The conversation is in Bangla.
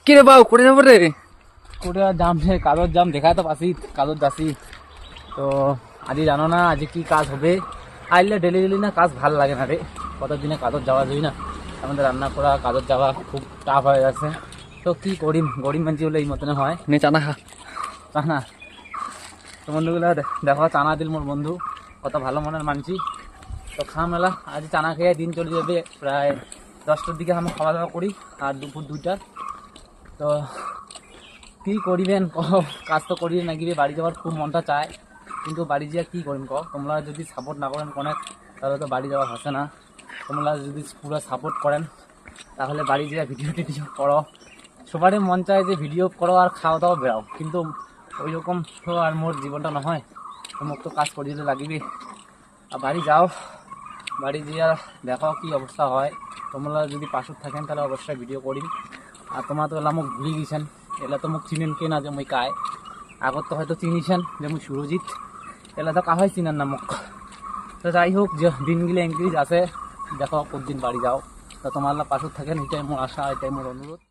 কি রে বাবু করে যাবো রে? করে যাম হে, কাজের যাম দেখাই তো পাসি, কাজত যাচ্ছি। তো আজি জানো না আজি কি কাজ হবে। আইলে ডেলি ডেলি না কাজ ভাল লাগে না রে, কতদিনে কাজত যাওয়া যাই না। আমাদের রান্না করা কাজত যাওয়া খুব টাফ হয়ে যাচ্ছে। তো কি করিম, গরিব মানুষ হলে এই মতনে হয়। নে চানা খা। চানা তো বন্ধুগুলো দেখো, চানা দিল মোর বন্ধু, কত ভালো মনের মানছি। তো খাম মেলা আজ চানা খেয়ে দিন চলে যাবে। প্রায় 10টার দিকে আমি খাওয়া দাওয়া করি, আর দুপুর 2টা। তো কি করিবেন কাজ তো করি না গিয়ে বাড়ি যাওয়ার খুব মনটা চায়, কিন্তু বাড়ি যেয়ে কি করিম তোমরা যদি সাপোর্ট না করেন অনেক, তাহলে তো বাড়ি যাওয়া হচ্ছে না। তোমরা যদি পুরো সাপোর্ট করেন তাহলে বাড়ি যেয়ে ভিডিও টিডিও করো। সবারই মন চায় যে ভিডিও করো আর খাওয়া দাওয়া বেরাও, কিন্তু ওই রকম তো আর মোর জীবনটা নহয়। মোক তো কাজ করে দিতে লাগিবে। আর বাড়ি যাও, বাড়ি যেয়ে দেখো কি অবস্থা হয়। তোমরা যদি পাশত থাকেন তাহলে অবশ্যই ভিডিও করিম। আর তোমরা তো এলা মোক ভুলি গেছেন, এলা তো মোক চিনেন কে না যে মই কায়। আগত তো হয়তো চিনিছেন যে মই সুরজিৎ, এলা তো কাহাই চিনেন না মোক। তো যাই হোক, যে দিনগুলো এনক্রিজ আছে, দেখো কোন দিন বাড়ি যাও। তো তোমার পাশত থাকেন, এটাই মোর আশা, এটাই মোর অনুরোধ।